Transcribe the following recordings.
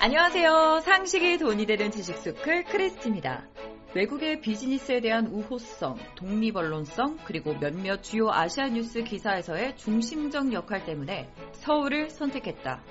안녕하세요. 상식이 돈이 되는 지식스쿨 크리스티입니다. 외국의 비즈니스에 대한 우호성, 독립언론성, 그리고 몇몇 주요 아시아 뉴스 기사에서의 중심적 역할 때문에 서울을 선택했다.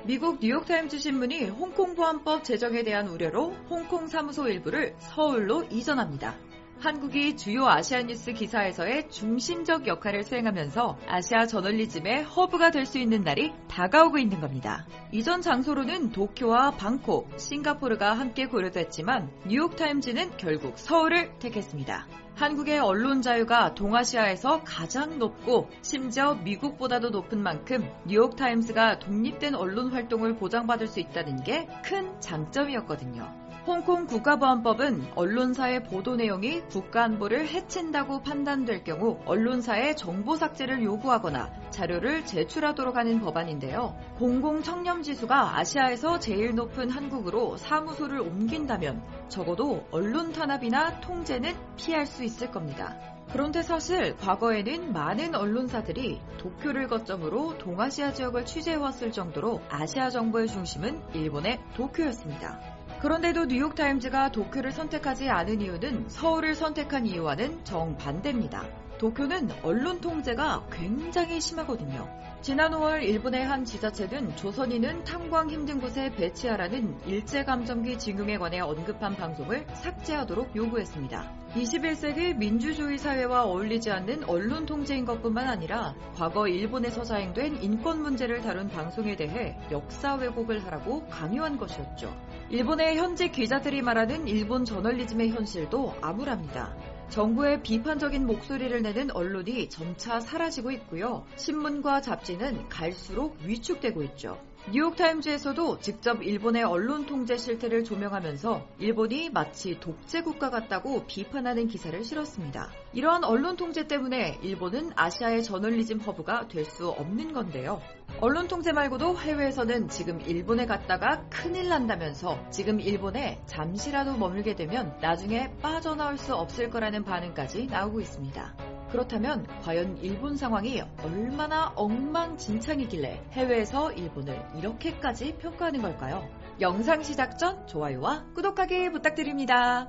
미국 뉴욕타임즈 신문이 홍콩 보안법 제정에 대한 우려로 홍콩 사무소 일부를 서울로 이전합니다. 한국이 주요 아시아 뉴스 기사에서의 중심적 역할을 수행하면서 아시아 저널리즘의 허브가 될 수 있는 날이 다가오고 있는 겁니다. 이전 장소로는 도쿄와 방콕, 싱가포르가 함께 고려됐지만 뉴욕타임즈는 결국 서울을 택했습니다. 한국의 언론 자유가 동아시아에서 가장 높고 심지어 미국보다도 높은 만큼 뉴욕타임스가 독립된 언론 활동을 보장받을 수 있다는 게 큰 장점이었거든요. 홍콩 국가보안법은 언론사의 보도 내용이 국가안보를 해친다고 판단될 경우 언론사에 정보 삭제를 요구하거나 자료를 제출하도록 하는 법안인데요. 공공청렴지수가 아시아에서 제일 높은 한국으로 사무소를 옮긴다면 적어도 언론 탄압이나 통제는 피할 수 있을 겁니다. 그런데 사실 과거에는 많은 언론사들이 도쿄를 거점으로 동아시아 지역을 취재해왔을 정도로 아시아 정보의 중심은 일본의 도쿄였습니다. 그런데도 뉴욕타임즈가 도쿄를 선택하지 않은 이유는 서울을 선택한 이유와는 정반대입니다. 도쿄는 언론 통제가 굉장히 심하거든요. 지난 5월 일본의 한 지자체는 조선인은 탐광 힘든 곳에 배치하라는 일제감정기 징용에 관해 언급한 방송을 삭제하도록 요구했습니다. 21세기 민주주의 사회와 어울리지 않는 언론 통제인 것뿐만 아니라 과거 일본에서 자행된 인권 문제를 다룬 방송에 대해 역사 왜곡을 하라고 강요한 것이었죠. 일본의 현직 기자들이 말하는 일본 저널리즘의 현실도 암울합니다. 정부의 비판적인 목소리를 내는 언론이 점차 사라지고 있고요. 신문과 잡지는 갈수록 위축되고 있죠. 뉴욕타임즈에서도 직접 일본의 언론 통제 실태를 조명하면서 일본이 마치 독재국가 같다고 비판하는 기사를 실었습니다. 이러한 언론 통제 때문에 일본은 아시아의 저널리즘 허브가 될 수 없는 건데요. 언론 통제 말고도 해외에서는 지금 일본에 갔다가 큰일 난다면서 지금 일본에 잠시라도 머물게 되면 나중에 빠져나올 수 없을 거라는 반응까지 나오고 있습니다. 그렇다면 과연 일본 상황이 얼마나 엉망진창이길래 해외에서 일본을 이렇게까지 평가하는 걸까요? 영상 시작 전 좋아요와 구독하기 부탁드립니다.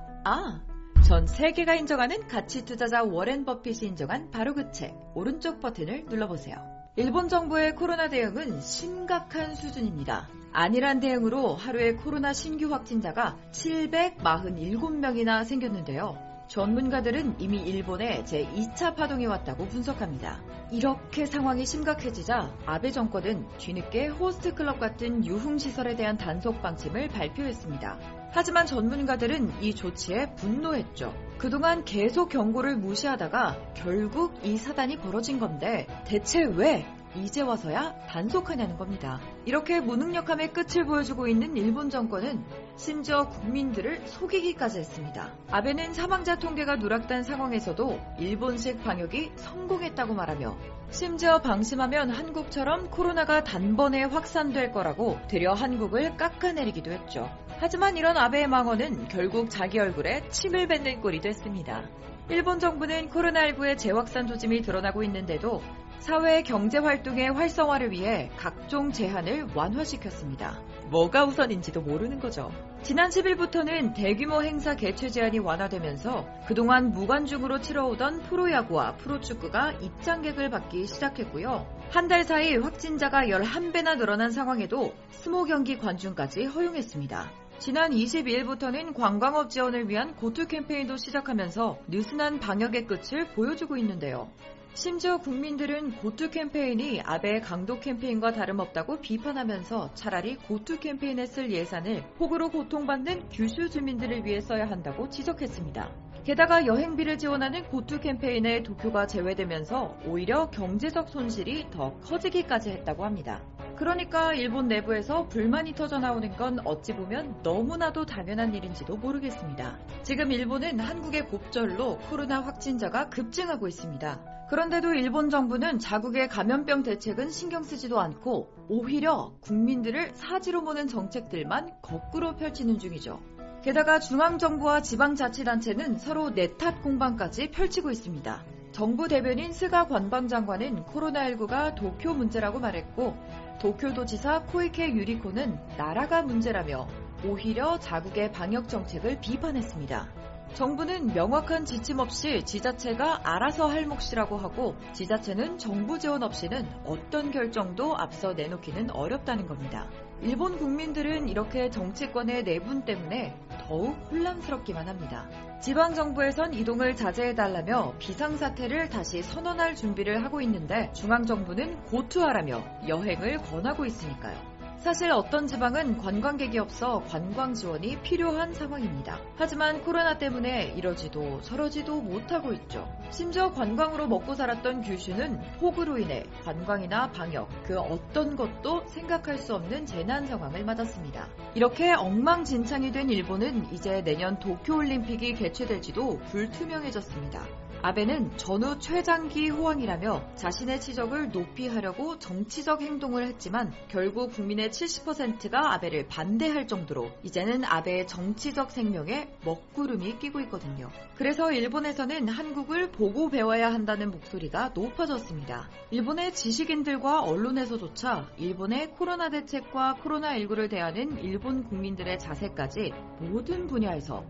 전 세계가 인정하는 가치 투자자 워렌 버핏이 인정한 바로 그 책 오른쪽 버튼을 눌러보세요. 일본 정부의 코로나 대응은 심각한 수준입니다. 안일한 대응으로 하루에 코로나 신규 확진자가 747명이나 생겼는데요. 전문가들은 이미 일본에 제2차 파동이 왔다고 분석합니다. 이렇게 상황이 심각해지자 아베 정권은 뒤늦게 호스트클럽 같은 유흥시설에 대한 단속 방침을 발표했습니다. 하지만 전문가들은 이 조치에 분노했죠. 그동안 계속 경고를 무시하다가 결국 이 사단이 벌어진 건데 대체 왜 이제 와서야 단속하냐는 겁니다. 이렇게 무능력함의 끝을 보여주고 있는 일본 정권은 심지어 국민들을 속이기까지 했습니다. 아베는 사망자 통계가 누락된 상황에서도 일본식 방역이 성공했다고 말하며 심지어 방심하면 한국처럼 코로나가 단번에 확산될 거라고 되려 한국을 깎아내리기도 했죠. 하지만 이런 아베의 망언은 결국 자기 얼굴에 침을 뱉는 꼴이 됐습니다. 일본 정부는 코로나19의 재확산 조짐이 드러나고 있는데도 사회 경제 활동의 활성화를 위해 각종 제한을 완화시켰습니다. 뭐가 우선인지도 모르는 거죠. 지난 10일부터는 대규모 행사 개최 제한이 완화되면서 그동안 무관중으로 치러오던 프로야구와 프로축구가 입장객을 받기 시작했고요. 한 달 사이 확진자가 11배나 늘어난 상황에도 스모 경기 관중까지 허용했습니다. 지난 22일부터는 관광업 지원을 위한 고투 캠페인도 시작하면서 느슨한 방역의 끝을 보여주고 있는데요. 심지어 국민들은 고투 캠페인이 아베의 강도 캠페인과 다름없다고 비판하면서 차라리 고투 캠페인에 쓸 예산을 폭우로 고통받는 규슈 주민들을 위해 써야 한다고 지적했습니다. 게다가 여행비를 지원하는 고투 캠페인에 도쿄가 제외되면서 오히려 경제적 손실이 더 커지기까지 했다고 합니다. 그러니까 일본 내부에서 불만이 터져나오는 건 어찌 보면 너무나도 당연한 일인지도 모르겠습니다. 지금 일본은 한국의 곱절로 코로나 확진자가 급증하고 있습니다. 그런데도 일본 정부는 자국의 감염병 대책은 신경 쓰지도 않고 오히려 국민들을 사지로 모는 정책들만 거꾸로 펼치는 중이죠. 게다가 중앙정부와 지방자치단체는 서로 내탓 공방까지 펼치고 있습니다. 정부 대변인 스가 관방장관은 코로나19가 도쿄 문제라고 말했고 도쿄도지사 코이케 유리코는 나라가 문제라며 오히려 자국의 방역 정책을 비판했습니다. 정부는 명확한 지침 없이 지자체가 알아서 할 몫이라고 하고 지자체는 정부 지원 없이는 어떤 결정도 앞서 내놓기는 어렵다는 겁니다. 일본 국민들은 이렇게 정치권의 내분 때문에 더욱 혼란스럽기만 합니다. 지방정부에선 이동을 자제해달라며 비상사태를 다시 선언할 준비를 하고 있는데 중앙정부는 고투하라며 여행을 권하고 있으니까요. 사실 어떤 지방은 관광객이 없어 관광 지원이 필요한 상황입니다. 하지만 코로나 때문에 이러지도 저러지도 못하고 있죠. 심지어 관광으로 먹고 살았던 규슈는 폭우로 인해 관광이나 방역 그 어떤 것도 생각할 수 없는 재난 상황을 맞았습니다. 이렇게 엉망진창이 된 일본은 이제 내년 도쿄올림픽이 개최될지도 불투명해졌습니다. 아베는 전후 최장기 호황이라며 자신의 치적을 높이 하려고 정치적 행동을 했지만 결국 국민의 70%가 아베를 반대할 정도로 이제는 아베의 정치적 생명에 먹구름이 끼고 있거든요. 그래서 일본에서는 한국을 보고 배워야 한다는 목소리가 높아졌습니다. 일본의 지식인들과 언론에서조차 일본의 코로나 대책과 코로나19를 대하는 일본 국민들의 자세까지 모든 분야에서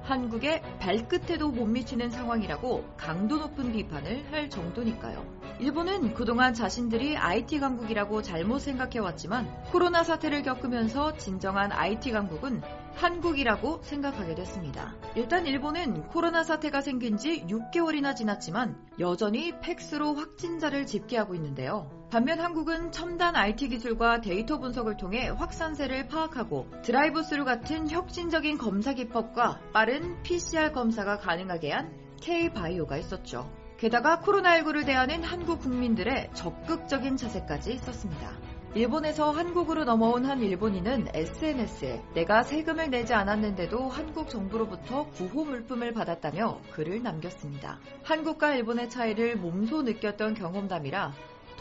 한국의 발끝에도 못 미치는 상황이라고 강도 높은 비판을 할 정도니까요. 일본은 그동안 자신들이 IT 강국이라고 잘못 생각해왔지만 코로나 사태를 겪으면서 진정한 IT 강국은 한국이라고 생각하게 됐습니다. 일단 일본은 코로나 사태가 생긴 지 6개월이나 지났지만 여전히 팩스로 확진자를 집계하고 있는데요. 반면 한국은 첨단 IT 기술과 데이터 분석을 통해 확산세를 파악하고 드라이브 스루 같은 혁신적인 검사 기법과 빠른 PCR 검사가 가능하게 한 K-바이오가 있었죠. 게다가 코로나19를 대하는 한국 국민들의 적극적인 자세까지 있었습니다. 일본에서 한국으로 넘어온 한 일본인은 SNS에 내가 세금을 내지 않았는데도 한국 정부로부터 구호 물품을 받았다며 글을 남겼습니다. 한국과 일본의 차이를 몸소 느꼈던 경험담이라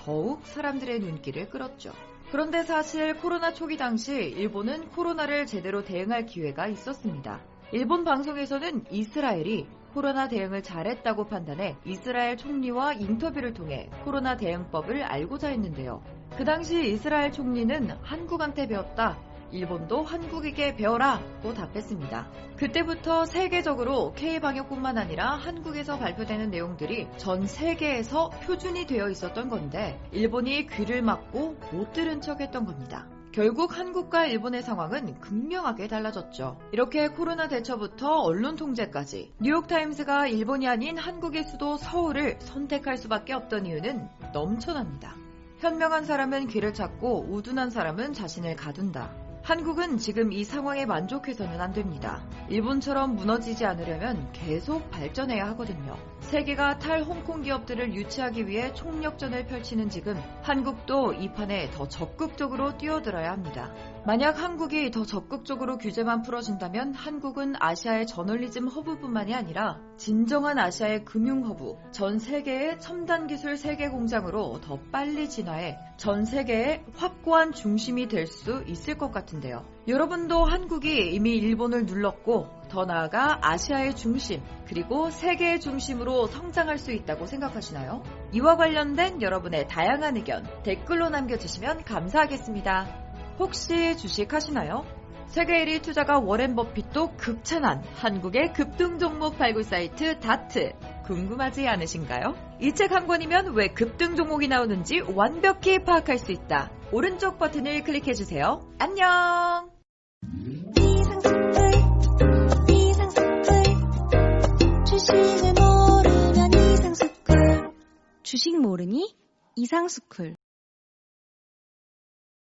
더욱 사람들의 눈길을 끌었죠. 그런데 사실 코로나 초기 당시 일본은 코로나를 제대로 대응할 기회가 있었습니다. 일본 방송에서는 이스라엘이 코로나 대응을 잘했다고 판단해 이스라엘 총리와 인터뷰를 통해 코로나 대응법을 알고자 했는데요. 그 당시 이스라엘 총리는 한국한테 배웠다. 일본도 한국에게 배워라고 답했습니다. 그때부터 세계적으로 K방역뿐만 아니라 한국에서 발표되는 내용들이 전 세계에서 표준이 되어 있었던 건데 일본이 귀를 막고 못 들은 척했던 겁니다. 결국 한국과 일본의 상황은 극명하게 달라졌죠. 이렇게 코로나 대처부터 언론 통제까지 뉴욕타임스가 일본이 아닌 한국의 수도 서울을 선택할 수밖에 없던 이유는 넘쳐납니다. 현명한 사람은 길을 찾고 우둔한 사람은 자신을 가둔다. 한국은 지금 이 상황에 만족해서는 안 됩니다. 일본처럼 무너지지 않으려면 계속 발전해야 하거든요. 세계가 탈홍콩 기업들을 유치하기 위해 총력전을 펼치는 지금 한국도 이 판에 더 적극적으로 뛰어들어야 합니다. 만약 한국이 더 적극적으로 규제만 풀어준다면 한국은 아시아의 저널리즘 허브뿐만이 아니라 진정한 아시아의 금융 허브, 전 세계의 첨단 기술 세계 공장으로 더 빨리 진화해 전 세계의 확고한 중심이 될 수 있을 것 같은데요. 여러분도 한국이 이미 일본을 눌렀고 더 나아가 아시아의 중심 그리고 세계의 중심으로 성장할 수 있다고 생각하시나요? 이와 관련된 여러분의 다양한 의견 댓글로 남겨주시면 감사하겠습니다. 혹시 주식하시나요? 세계 1위 투자가 워렌 버핏도 극찬한 한국의 급등 종목 발굴 사이트 다트 궁금하지 않으신가요? 이 책 한 권이면 왜 급등 종목이 나오는지 완벽히 파악할 수 있다. 오른쪽 버튼을 클릭해주세요. 안녕! 주식을 모르면 이상스쿨. 주식 모르니 이상스쿨.